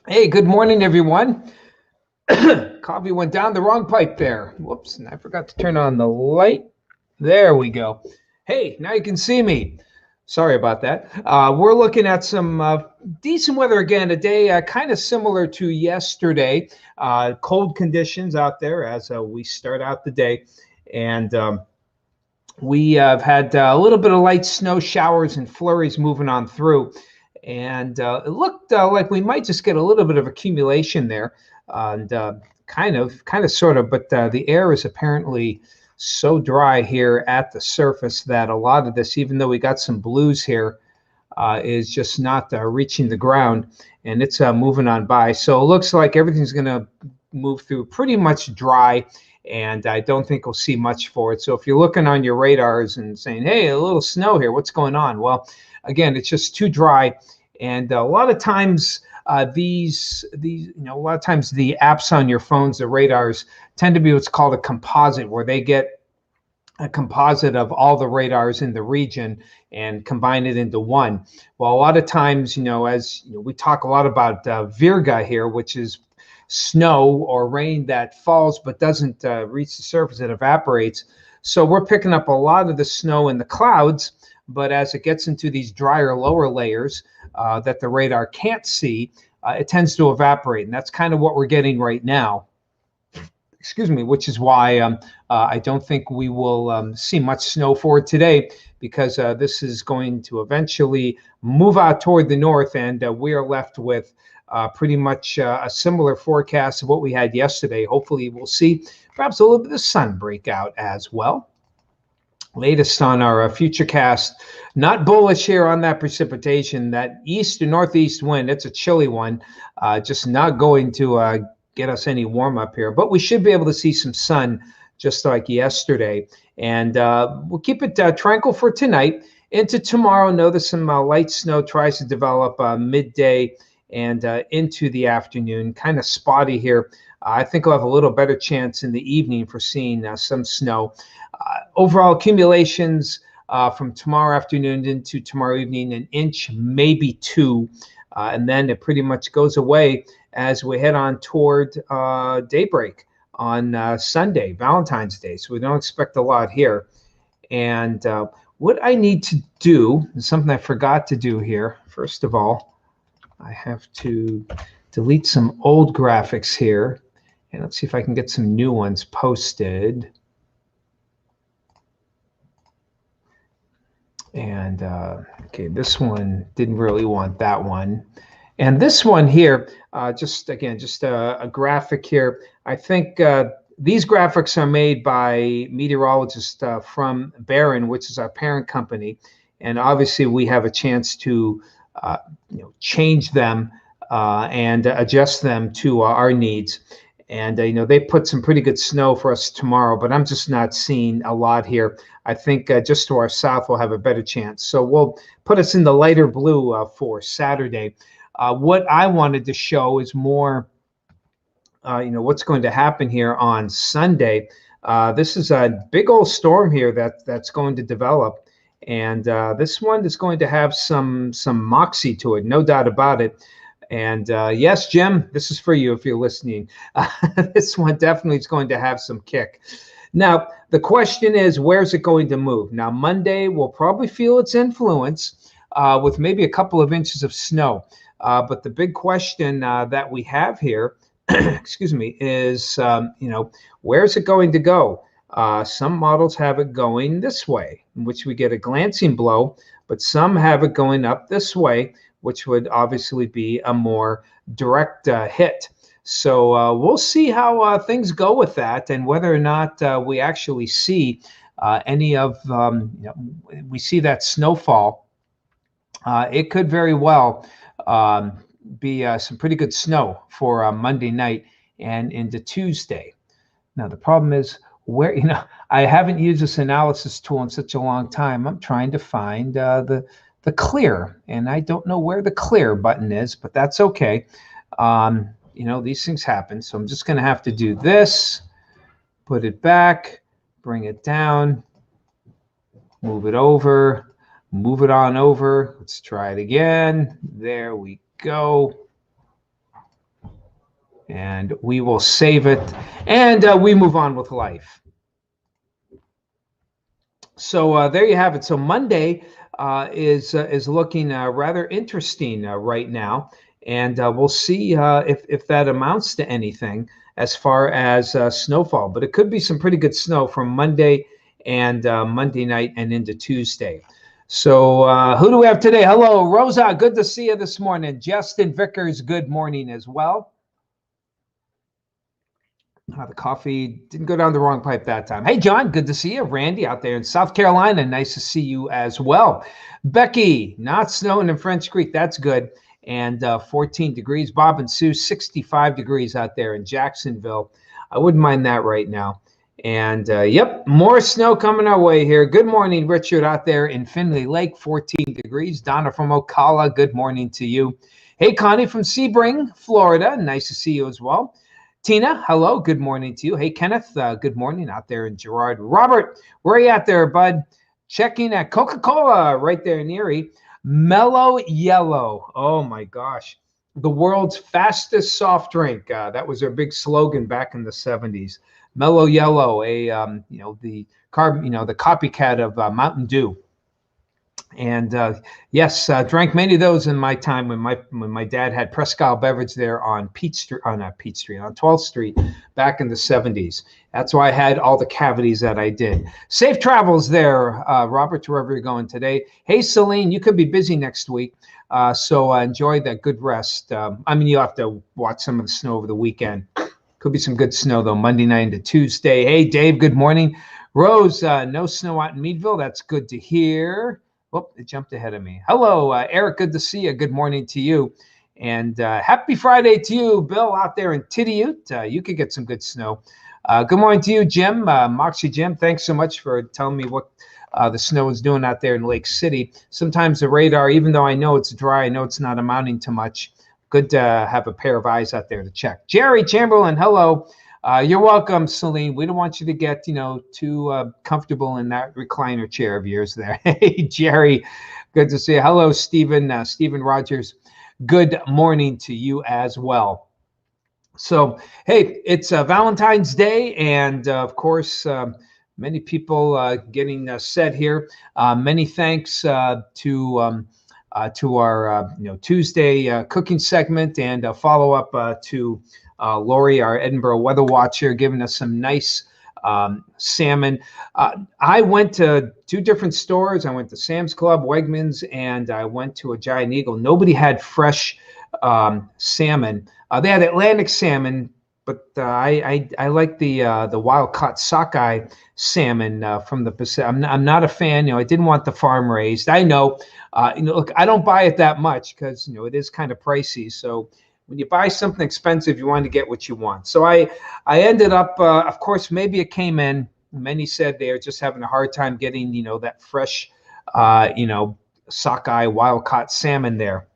Hey, good morning, everyone. Coffee went down the wrong pipe there. Whoops, and I forgot to turn on the light. There we go. Hey, now you can see me. Sorry about that. We're looking at some decent weather again today, kind of similar to yesterday. Cold conditions out there as we start out the day. And we have had a little bit of light snow showers and flurries moving on through. And it looked like we might just get a little bit of accumulation there, and sort of. But the air is apparently so dry here at the surface that a lot of this, even though we got some blues here, is just not reaching the ground, and it's moving on by. So it looks like everything's going to move through pretty much dry, and I don't think we'll see much for it. So if you're looking on your radars and saying, "Hey, a little snow here, what's going on?" Well, again, it's just too dry, and a lot of times. A lot of times the apps on your phones, the radars, tend to be what's called a composite, where they get a composite of all the radars in the region and combine it into one. Well, a lot of times, as we talk a lot about virga here, which is snow or rain that falls but doesn't reach the surface, it evaporates. So we're picking up a lot of the snow in the clouds, but as it gets into these drier lower layers that the radar can't see, it tends to evaporate. And that's kind of what we're getting right now. Excuse me, which is why I don't think we will see much snow for it today, because this is going to eventually move out toward the north, and we are left with pretty much a similar forecast of what we had yesterday. Hopefully, we'll see perhaps a little bit of sun break out as well. Latest on our future cast, not bullish here on that precipitation. That east to northeast wind, it's a chilly one, just not going to get us any warm up here. But we should be able to see some sun just like yesterday. And we'll keep it tranquil for tonight. Into tomorrow, notice some light snow tries to develop midday and into the afternoon. Kind of spotty here. I think I'll have a little better chance in the evening for seeing some snow. Overall accumulations from tomorrow afternoon into tomorrow evening, an inch, maybe two, and then it pretty much goes away as we head on toward daybreak on Sunday, Valentine's Day. So we don't expect a lot here. And what I need to do is something I forgot to do here. First of all, I have to delete some old graphics here. And let's see if I can get some new ones posted. And okay, this one didn't really want that one. And this one here, just again, just a graphic here. I think these graphics are made by meteorologists from Barron, which is our parent company. And obviously, we have a chance to change them and adjust them to our needs. And they put some pretty good snow for us tomorrow, but I'm just not seeing a lot here. I think just to our south we'll have a better chance. So we'll put us in the lighter blue for Saturday. What I wanted to show is more, what's going to happen here on Sunday. This is a big old storm here that's going to develop, and this one is going to have some moxie to it, no doubt about it. And yes, Jim, this is for you if you're listening. This one definitely is going to have some kick. Now, the question is, where's it going to move? Now, Monday, we'll probably feel its influence with maybe a couple of inches of snow. But the big question that we have here, excuse me, is, where's it going to go? Some models have it going this way, in which we get a glancing blow, but some have it going up this way, which would obviously be a more direct hit. So we'll see how things go with that, and whether or not we actually see any of we see that snowfall. It could very well be some pretty good snow for Monday night and into Tuesday. Now the problem is, where I haven't used this analysis tool in such a long time. I'm trying to find the clear, and I don't know where the clear button is, but that's okay. These things happen. So I'm just going to have to do this, put it back, bring it down, move it over, move it on over. Let's try it again. There we go. and we will save it, and we move on with life. So there you have it. So Monday is looking rather interesting right now, and we'll see if that amounts to anything as far as snowfall. But it could be some pretty good snow from Monday and Monday night and into Tuesday. So who do we have today? Hello, Rosa. Good to see you this morning. Justin Vickers, good morning as well. The coffee didn't go down the wrong pipe that time. Hey, John, good to see you. Randy out there in South Carolina, nice to see you as well. Becky, not snowing in French Creek. That's good. And 14 degrees. Bob and Sue, 65 degrees out there in Jacksonville. I wouldn't mind that right now. And yep, more snow coming our way here. Good morning, Richard, out there in Findlay Lake, 14 degrees. Donna from Ocala, good morning to you. Hey, Connie from Sebring, Florida. Nice to see you as well. Tina, hello, good morning to you. Hey, Kenneth, good morning out there in Girard. Robert, where are you at there, bud? Checking at Coca-Cola right there in Erie. Mellow Yellow, oh my gosh. The world's fastest soft drink. That was their big slogan back in the 70s. Mellow Yellow, the copycat of Mountain Dew. And yes, drank many of those in my time when my dad had Presque Isle Beverage there on 12th Street back in the 70s. That's why I had all the cavities that I did. Safe travels there, Robert, to wherever you're going today. Hey, Celine, you could be busy next week, so enjoy that good rest. You'll have to watch some of the snow over the weekend. Could be some good snow, though, Monday night into Tuesday. Hey, Dave, good morning. Rose, no snow out in Meadville. That's good to hear. Oh, it jumped ahead of me. Hello, Eric. Good to see you. Good morning to you. And happy Friday to you, Bill, out there in Tidiute. You could get some good snow. Good morning to you, Jim. Moxie Jim, thanks so much for telling me what the snow is doing out there in Lake City. Sometimes the radar, even though I know it's dry, I know it's not amounting to much. Good to have a pair of eyes out there to check. Jerry Chamberlain, hello. You're welcome, Celine. We don't want you to get, too comfortable in that recliner chair of yours there. Hey, Jerry, good to see you. Hello, Stephen. Stephen Rogers, good morning to you as well. So, hey, it's Valentine's Day, and of course, many people getting set here. Many thanks to our Tuesday cooking segment, and a follow-up to Lori, our Edinburgh weather watcher, giving us some nice salmon. I went to two different stores. I went to Sam's Club, Wegmans, and I went to a Giant Eagle. Nobody had fresh salmon. They had Atlantic salmon, but I like the wild-caught sockeye salmon from the Pacific. I'm not a fan. I didn't want the farm-raised. I know. Look, I don't buy it that much because it is kind of pricey. So when you buy something expensive, you want to get what you want. So I ended up, of course, maybe it came in. Many said they are just having a hard time getting, that fresh, sockeye wild-caught salmon there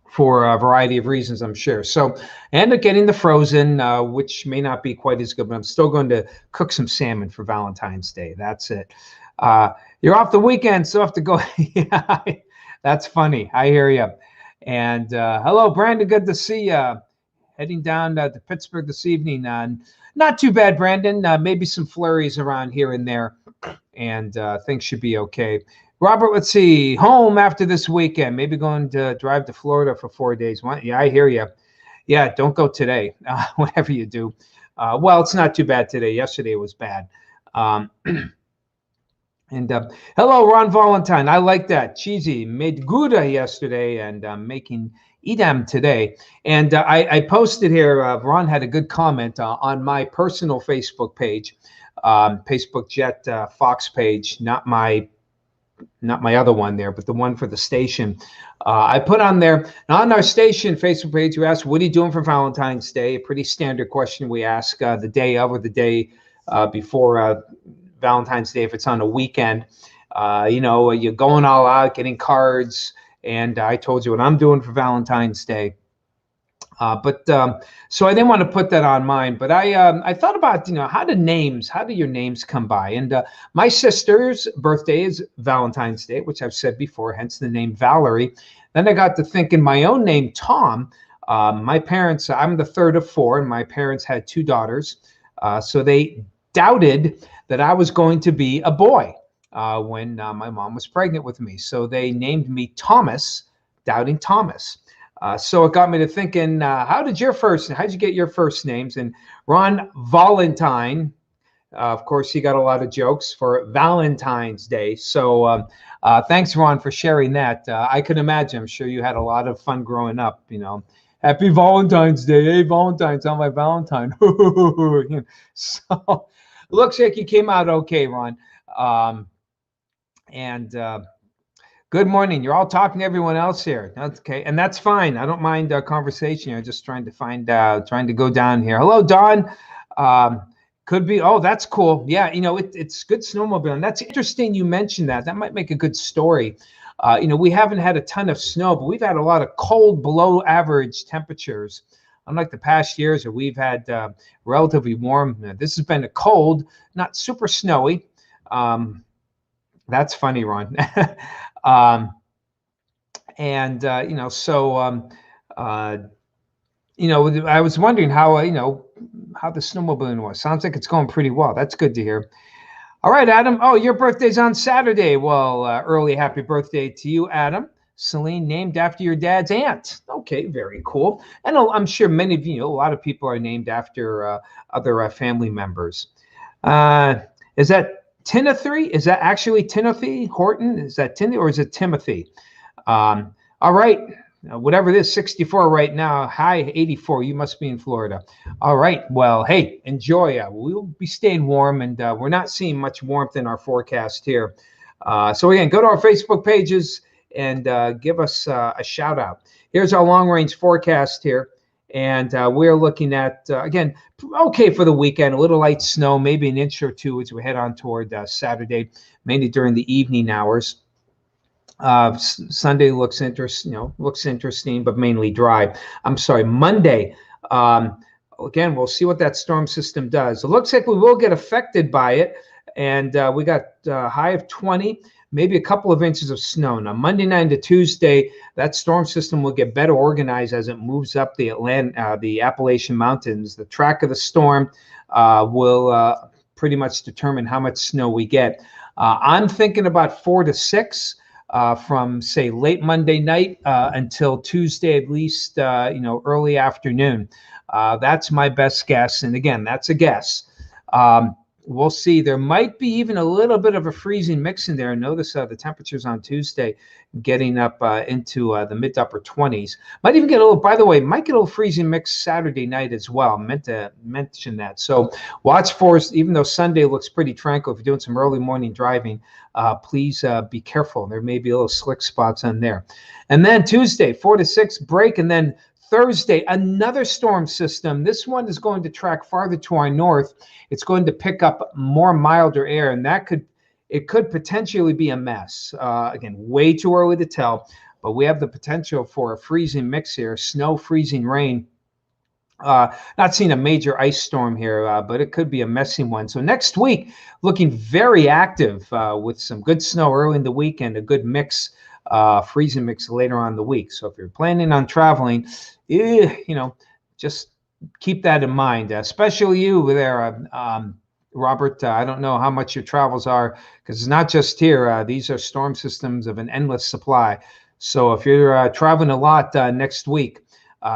for a variety of reasons, I'm sure. So I ended up getting the frozen, which may not be quite as good, but I'm still going to cook some salmon for Valentine's Day. That's it. You're off the weekend, so I have to go. Yeah, that's funny. I hear you. And hello, Brandon. Good to see you. Heading down to Pittsburgh this evening. Not too bad, Brandon. Maybe some flurries around here and there, and things should be okay. Robert, let's see. Home after this weekend. Maybe going to drive to Florida for 4 days. Yeah, I hear you. Yeah, don't go today. Whatever you do. Well, it's not too bad today. Yesterday was bad. And hello, Ron Valentine. I like that. Cheesy. Made Gouda yesterday and making Edam today. And I posted here, Ron had a good comment on my personal Facebook page, Facebook Jet Fox page, not my other one there, but the one for the station. I put on there, on our station Facebook page, you asked, what are you doing for Valentine's Day? A pretty standard question we ask the day of or the day before Valentine's Day if it's on a weekend. You're going all out, getting cards, and I told you what I'm doing for Valentine's Day. So I didn't want to put that on mine, but I thought about, how do your names come by? And my sister's birthday is Valentine's Day, which I've said before, hence the name Valerie. Then I got to thinking my own name, Tom. My parents, I'm the third of four, and my parents had two daughters. So they doubted that I was going to be a boy when my mom was pregnant with me. So they named me Thomas, Doubting Thomas. So it got me to thinking, how'd you get your first names? And Ron Valentine, of course, he got a lot of jokes for Valentine's Day. So thanks, Ron, for sharing that. I can imagine. I'm sure you had a lot of fun growing up. Happy Valentine's Day. Hey, Valentine's on my Valentine. So looks like you came out okay, Ron. And good morning. You're all talking to everyone else here. That's okay. And that's fine. I don't mind conversation. I'm just trying to go down here. Hello, Don. Could be. Oh, that's cool. Yeah, it's good snowmobiling. That's interesting you mentioned that. That might make a good story. We haven't had a ton of snow, but we've had a lot of cold, below average temperatures. Unlike the past years where we've had relatively warm. This has been a cold, not super snowy. That's funny, Ron. I was wondering how the snowmobiling was. Sounds like it's going pretty well. That's good to hear. All right, Adam. Oh, your birthday's on Saturday. Well, early happy birthday to you, Adam. Celine, named after your dad's aunt. Okay, very cool. And I'm sure many of a lot of people are named after other family members. Is that Timothy? Is that actually Timothy Horton? Is that Timothy or is it Timothy? All right. Whatever it is, 64 right now, high 84. You must be in Florida. All right. Well, hey, enjoy. We'll be staying warm, and we're not seeing much warmth in our forecast here. So again, go to our Facebook pages and give us a shout out. Here's our long range forecast here. And we're looking at, again, okay for the weekend, a little light snow, maybe an inch or two as we head on toward Saturday, mainly during the evening hours. Sunday looks interesting, but mainly dry. I'm sorry, Monday. Again, we'll see what that storm system does. It looks like we will get affected by it, and we got a high of 20, maybe a couple of inches of snow. Now, Monday night to Tuesday, that storm system will get better organized as it moves up the Appalachian Mountains. The track of the storm will pretty much determine how much snow we get. I'm thinking about 4 to 6. From say late Monday night until Tuesday, at least early afternoon. That's my best guess, and again, that's a guess. We'll see. There might be even a little bit of a freezing mix in there. Notice the temperatures on Tuesday getting up into the mid to upper 20s. Might even get a little. By the way, might get a little freezing mix Saturday night as well. Meant to mention that. So watch for, even though Sunday looks pretty tranquil, if you're doing some early morning driving, please be careful. There may be a little slick spots on there. And then Tuesday, 4 to 6 break, and then Thursday, another storm system. This one is going to track farther to our north. It's going to pick up more milder air, and it could potentially be a mess. Again, way too early to tell, but we have the potential for a freezing mix here, snow, freezing rain. Not seeing a major ice storm here, but it could be a messy one. So next week, looking very active with some good snow early in the week and a good mix, freezing mix later on in the week. So if you're planning on traveling, just keep that in mind, especially you there, Robert. I don't know how much your travels are, because it's not just here. These are storm systems of an endless supply. So if you're traveling a lot next week,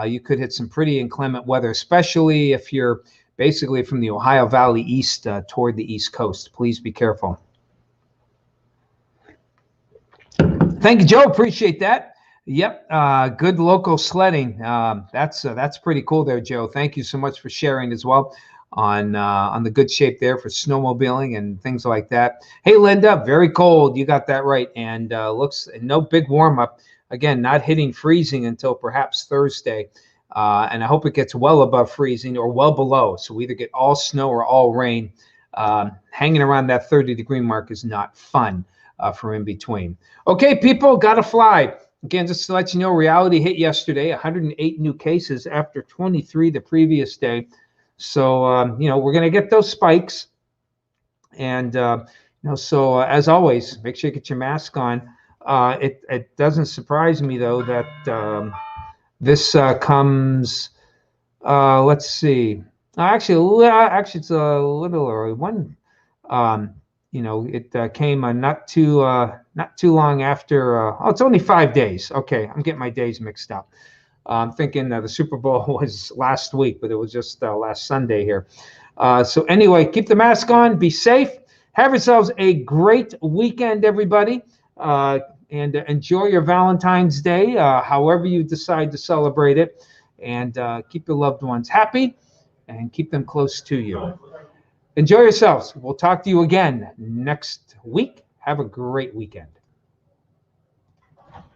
you could hit some pretty inclement weather, especially if you're basically from the Ohio Valley east toward the East Coast. Please be careful. Thank you, Joe. Appreciate that. Yep, good local sledding. That's pretty cool there, Joe. Thank you so much for sharing as well on the good shape there for snowmobiling and things like that. Hey, Linda, very cold. You got that right. And looks no big warm up. Again, not hitting freezing until perhaps Thursday. And I hope it gets well above freezing or well below. So we either get all snow or all rain. Hanging around that 30-degree mark is not fun for in between. Okay, people, got to fly. Again, just to let you know, reality hit yesterday, 108 new cases after 23 the previous day. So, we're going to get those spikes. And, so as always, make sure you get your mask on. It doesn't surprise me, though, that This comes, let's see. Actually, it's a little early. Um, it came not too long after. Oh, it's only 5 days. Okay, I'm getting my days mixed up. I'm thinking the Super Bowl was last week, but it was just last Sunday here. So anyway, keep the mask on, be safe, have yourselves a great weekend, everybody, and enjoy your Valentine's Day, however you decide to celebrate it, and keep your loved ones happy and keep them close to you. Enjoy yourselves. We'll talk to you again next week. Have a great weekend.